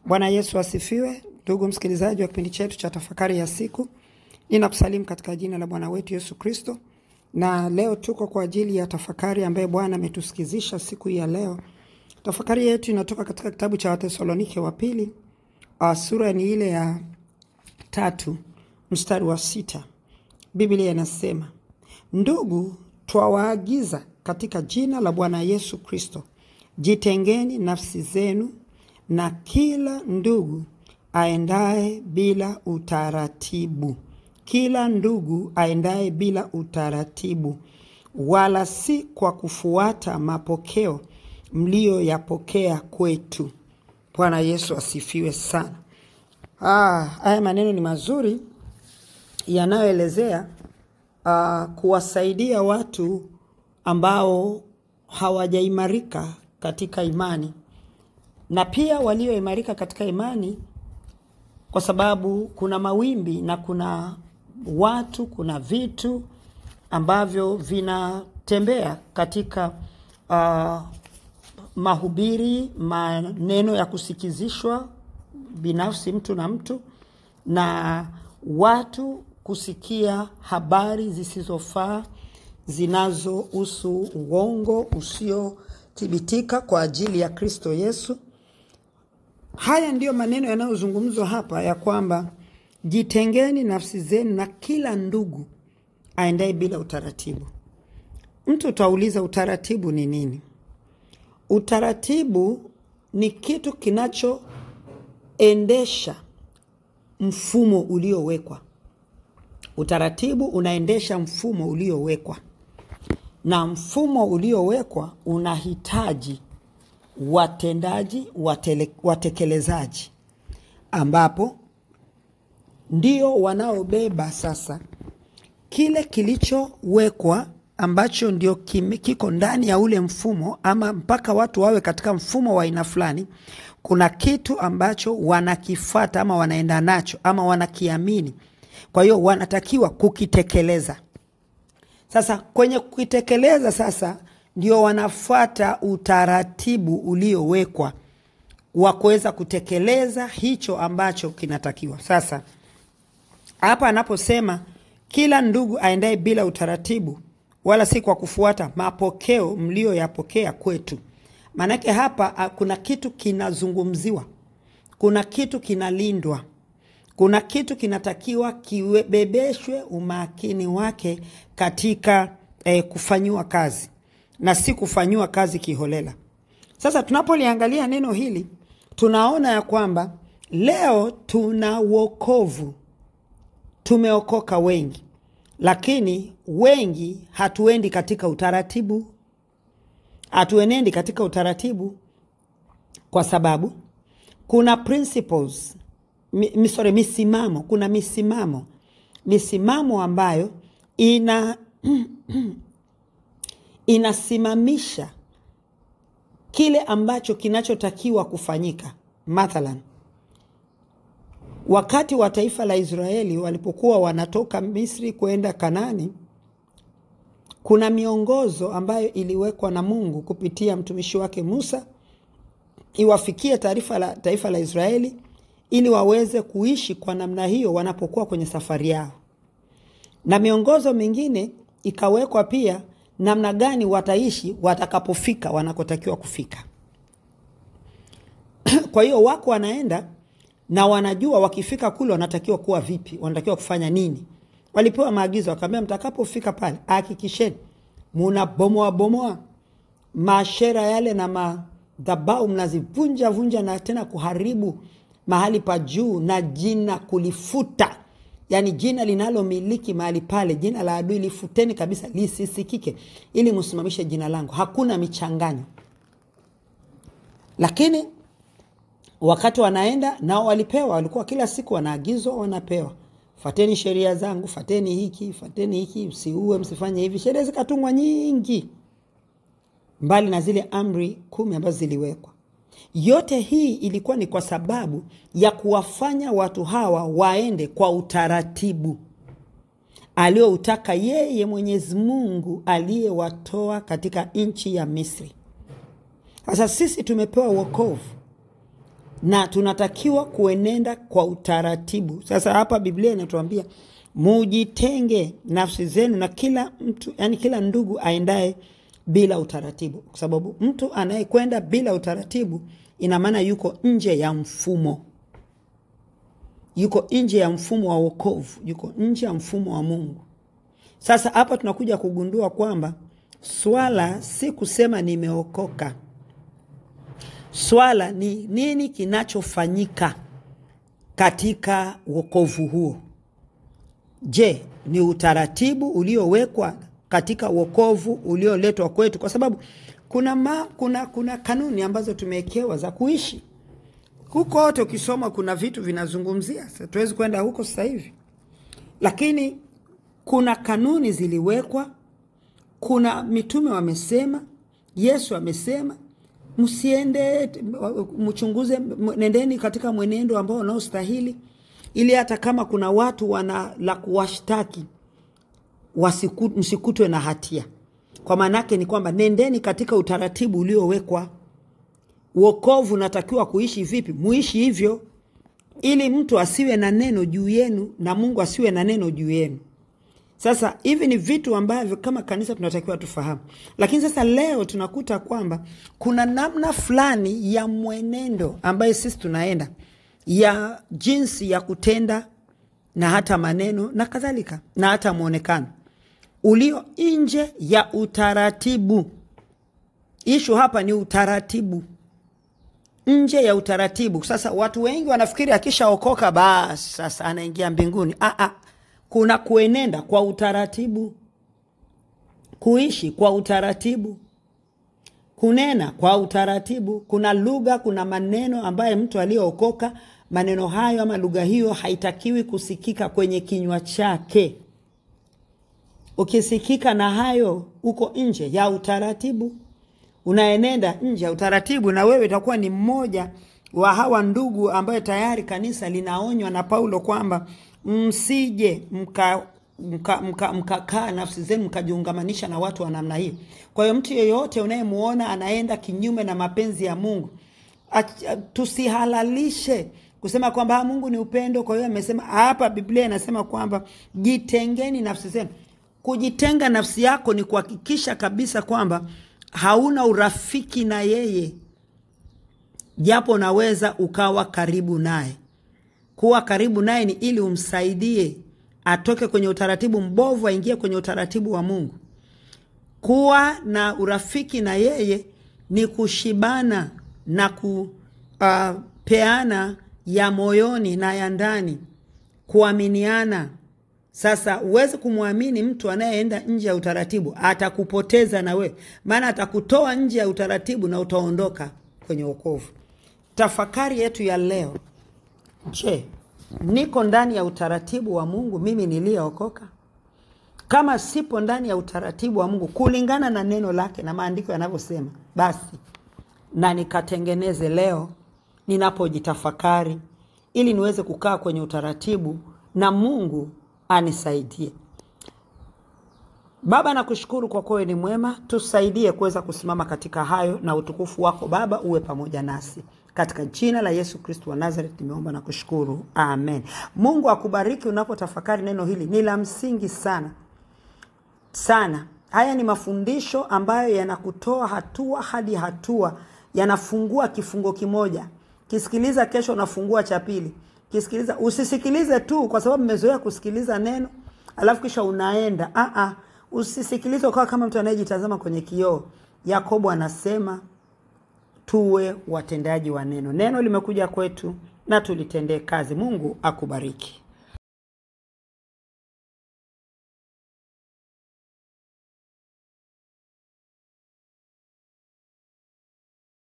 Bwana Yesu asifiwe. Ndugu msikilizaji wa kipindi chetu cha tafakari ya siku, ninakusalimu katika jina la Bwana wetu Yesu Kristo. Na leo tuko kwa ajili ya tafakari ambaye Bwana ametusikizisha siku ya leo. Tafakari yetu inatoka katika kitabu cha Wathesalonike wa pili, sura ni ile ya 3 mstari wa 6. Biblia inasema, ndugu, twawaagiza katika jina la Bwana Yesu Kristo, jitengeni nafsi zenu na kila ndugu aendaye bila utaratibu. Kila ndugu aendaye bila utaratibu, wala si kwa kufuata mapokeo mlioyapokea kwetu. Bwana Yesu asifiwe sana. Haya maneno ni mazuri yanayoelezea kuwasaidia watu ambao hawajaimarika katika imani, na pia walioimarika katika imani, kwa sababu kuna mawimbi na kuna watu, kuna vitu ambavyo vinatembea katika mahubiri, maneno ya kusikizishwa binafsi mtu na mtu, na watu kusikia habari zisizofaa zinazohusu uongo usiothibitika kwa ajili ya Kristo Yesu. Haya ndiyo maneno yanayozungumzwa hapa, ya kwamba jitengeni nafsi zenu na kila ndugu aendaye bila utaratibu. Mtu utauliza, utaratibu ni nini? Utaratibu ni kitu kinachoendesha mfumo uliowekwa. Utaratibu unaendesha mfumo uliowekwa, na mfumo uliowekwa unahitaji watendaji, watekelezaji, ambapo ndio wanaobeba sasa kile kilichowekwa, ambacho ndio kiko ndani ya ule mfumo. Ama mpaka watu wawe katika mfumo wa aina fulani, kuna kitu ambacho wanakifuata ama wanaenda nacho ama wanakiamini. Kwa hiyo wanatakiwa kukitekeleza. Sasa kwenye kukitekeleza sasa ndio wanafuata utaratibu uliowekwa wa kuweza kutekeleza hicho ambacho kinatakiwa. Sasa hapa anaposema kila ndugu aendaye bila utaratibu, wala si kwa kufuata mapokeo mlioyapokea kwetu. Manake hapa kuna kitu kinazungumziwa, kuna kitu kinalindwa, kuna kitu kinatakiwa kiwebebeshwe umakini wake katika kufanywa kazi, na si kufanywa kazi kiholela. Sasa tunapoliangalia neno hili, tunaona ya kwamba leo tuna wokovu, tumeokoka wengi, lakini wengi hatuendi katika utaratibu. Hatuenendi katika utaratibu kwa sababu kuna principles, misimamo, kuna misimamo ambayo inasimamisha kile ambacho kinachotakiwa kufanyika. Mathalan, wakati wa taifa la Israeli walipokuwa wanatoka Misri kwenda Kanaani, kuna miongozo ambayo iliwekwa na Mungu kupitia mtumishi wake Musa, iwafikie taifa la Israeli ili waweze kuishi kwa namna hiyo wanapokuwa kwenye safari yao. Na miongozo mingine ikawekwa pia namna gani wataishi watakapofika wanakotakiwa kufika. Kwa hiyo wako wanaenda na wanajua wakifika kule wanatakiwa kuwa vipi, wanatakiwa kufanya nini. Walipewa maagizo, wakaambia mtakapofika pale hakikisheni mnabomoa mashera yale na madhabahu, mnazivunja na tena kuharibu mahali pa juu, na jina kulifuta. Yani jina linalomiliki mahali pale, jina la adui lifuteni kabisa, lisisikike, ili msimamishe jina langu. Hakuna michanganyo. Lakini wakati wanaenda nao walikuwa kila siku wanaagizwa, wanapewa, fateni sheria zangu, fateni hiki, usiue, msifanye hivi. Sheria zikatungwa nyingi, mbali na zile amri 10 ambazo ziliwekwa. Yote hii ilikuwa ni kwa sababu ya kuwafanya watu hawa waende kwa utaratibu alioutaka yeye Mwenyezi Mungu aliyewatoa katika nchi ya Misri. Sasa sisi tumepewa wokovu, na tunatakiwa kuenenda kwa utaratibu. Sasa hapa Biblia inatuambia mujitenge nafsi zenu na kila mtu, yani kila ndugu aendaye bila utaratibu. Kwa sababu mtu anayekwenda bila utaratibu ina maana yuko nje ya mfumo. Yuko nje ya mfumo wa wokovu, yuko nje ya mfumo wa Mungu. Sasa hapa tunakuja kugundua kwamba swala si kusema nimeokoka. Swala ni nini kinachofanyika katika wokovu huo. Je, ni utaratibu uliowekwa katika wokovu ulioletwa kwetu? Kwa sababu kuna kanuni ambazo tumewekewa za kuishi. Huko wote ukisoma kuna vitu vinazungumzia. Tuwezi kwenda huko sasa hivi. Lakini kuna kanuni ziliwekwa, kuna mitume wamesema, Yesu amesema, msiende mchunguze, nendeni katika mwenendo ambao unaostahili, ili hata kama kuna watu wana la kuwashtaki msikutwe na hatia. Kwa maana yake ni kwamba nendeni katika utaratibu uliowekwa. Wokovu unatakiwa kuishi vipi? Muishi hivyo, ili mtu asiwe na neno juu yenu na Mungu asiwe na neno juu yenu. Sasa hivi ni vitu ambavyo kama kanisa tunatakiwa tufahamu. Lakini sasa leo tunakuta kwamba kuna namna fulani ya mwenendo ambayo sisi tunaenda, ya jinsi ya kutenda na hata maneno na kadhalika, na hata muonekano ulio nje ya utaratibu. Ishu hapa ni utaratibu, nje ya utaratibu. Sasa watu wengi wanafikiri akishaokoka basi sasa anaingia mbinguni. Kuna kuenenda kwa utaratibu, kuishi kwa utaratibu, kunena kwa utaratibu. Kuna lugha, kuna maneno ambaye mtu aliyeokoka, maneno hayo ama lugha hiyo haitakiwi kusikika kwenye kinywa chake. Ukisikika na hayo uko nje ya utaratibu, unaenenda nje ya utaratibu, na wewe utakuwa ni mmoja wa hawa ndugu ambaye tayari kanisa linaonywa na Paulo kwamba msije mkakaa nafsi zenu mkajiungamanisha na watu wa namna hii. Kwa hiyo mtu yeyote unayemuona anaenda kinyume na mapenzi ya Mungu, tusihalalishe kusema kwamba Mungu ni upendo. Kwa hiyo amesema hapa, Biblia inasema kwamba jitengeni nafsi zenu. Kujitenga nafsi yako ni kuhakikisha kabisa kwamba hauna urafiki na yeye, japo naweza ukawa karibu naye. Kuwa karibu naye ni ili umsaidie atoke kwenye utaratibu mbovu aingie kwenye utaratibu wa Mungu. Kuwa na urafiki na yeye ni kushibana na kupeana ya moyoni na ya ndani, kuaminiana. Sasa uweze kumwamini mtu anayeenda nje ya utaratibu, atakupoteza na we. Maana atakutoa nje ya utaratibu na utaondoka kwenye wokovu. Tafakari yetu ya leo. Je, niko ndani ya utaratibu wa Mungu mimi niliyeokoka? Kama sipo ndani ya utaratibu wa Mungu kulingana na neno lake na maandiko yanavyosema, basi na nikatengeneze leo ninapojitafakari, ili niweze kukaa kwenye utaratibu na Mungu anisaidie. Baba, nakushukuru kwa kuwa ni mwema. Tusaidie kuweza kusimama katika hayo, na utukufu wako Baba uwe pamoja nasi. Katika jina la Yesu Kristo wa Nazareth nimeomba na kushukuru. Amen. Mungu akubariki unapotafakari neno hili. Ni la msingi sana. Sana. Haya ni mafundisho ambayo yanakutoa hatua hadi hatua. Yanafungua kifungo kimoja. Kisikiliza kesho unafungua cha pili. Kisikiliza, usisikilize tu kwa sababu mmezoea kusikiliza neno alafu kisha unaenda. Usisikilize kwa kama mtu anayejitazama kwenye kioo. Yakobo anasema tuwe watendaji wa neno. Neno limekuja kwetu na tulitendee kazi. Mungu akubariki.